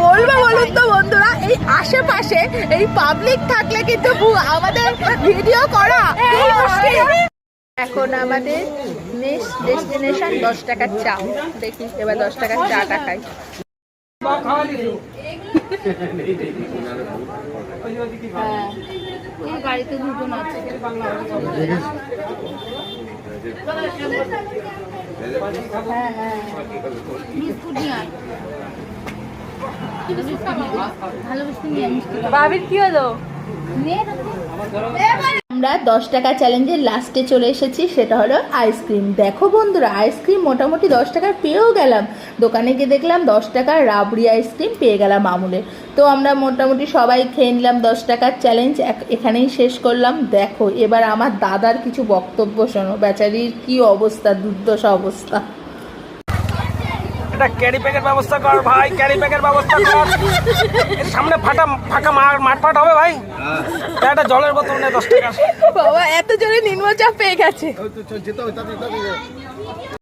বলবো বলুন তো বন্ধুরা, এই আশেপাশে এই পাবলিক থাকলে কিন্তু আমাদের ভিডিও করা এখন আমাদের নেক্সট ডেস্টিনেশন 10 টাকার চা। দেখি এবার 10 টাকার চাটা খাই। গাড়িতে দুজন আছে। কি হলো? আমরা 10 টাকা চ্যালেঞ্জের লাস্টে চলে এসেছি, সেটা হলো আইসক্রিম। দেখো বন্ধুরা, আইসক্রিম মোটামুটি 10 টাকার পেয়েও গেলাম। দোকানে গিয়ে দেখলাম 10 টাকার রাবড়ি আইসক্রিম পেয়ে গেলাম আমুলের। তো আমরা মোটামুটি সবাই খেয়ে নিলাম। 10 টাকার চ্যালেঞ্জ এখানেই শেষ করলাম। দেখো এবার আমার দাদার কিছু বক্তব্য শোনো। বেচারির কি অবস্থা, দুর্দশা অবস্থা। এটা ক্যারি ব্যাগের ব্যবস্থা কর ভাই, ক্যারি ব্যাগের ব্যবস্থা কর। সামনে ফাঁকা মাঠ হবে ভাই। একটা জলের বোতল নেই 10 টাকা। বাবা এত জোরে নিম্নচাপ পেয়ে গেছে।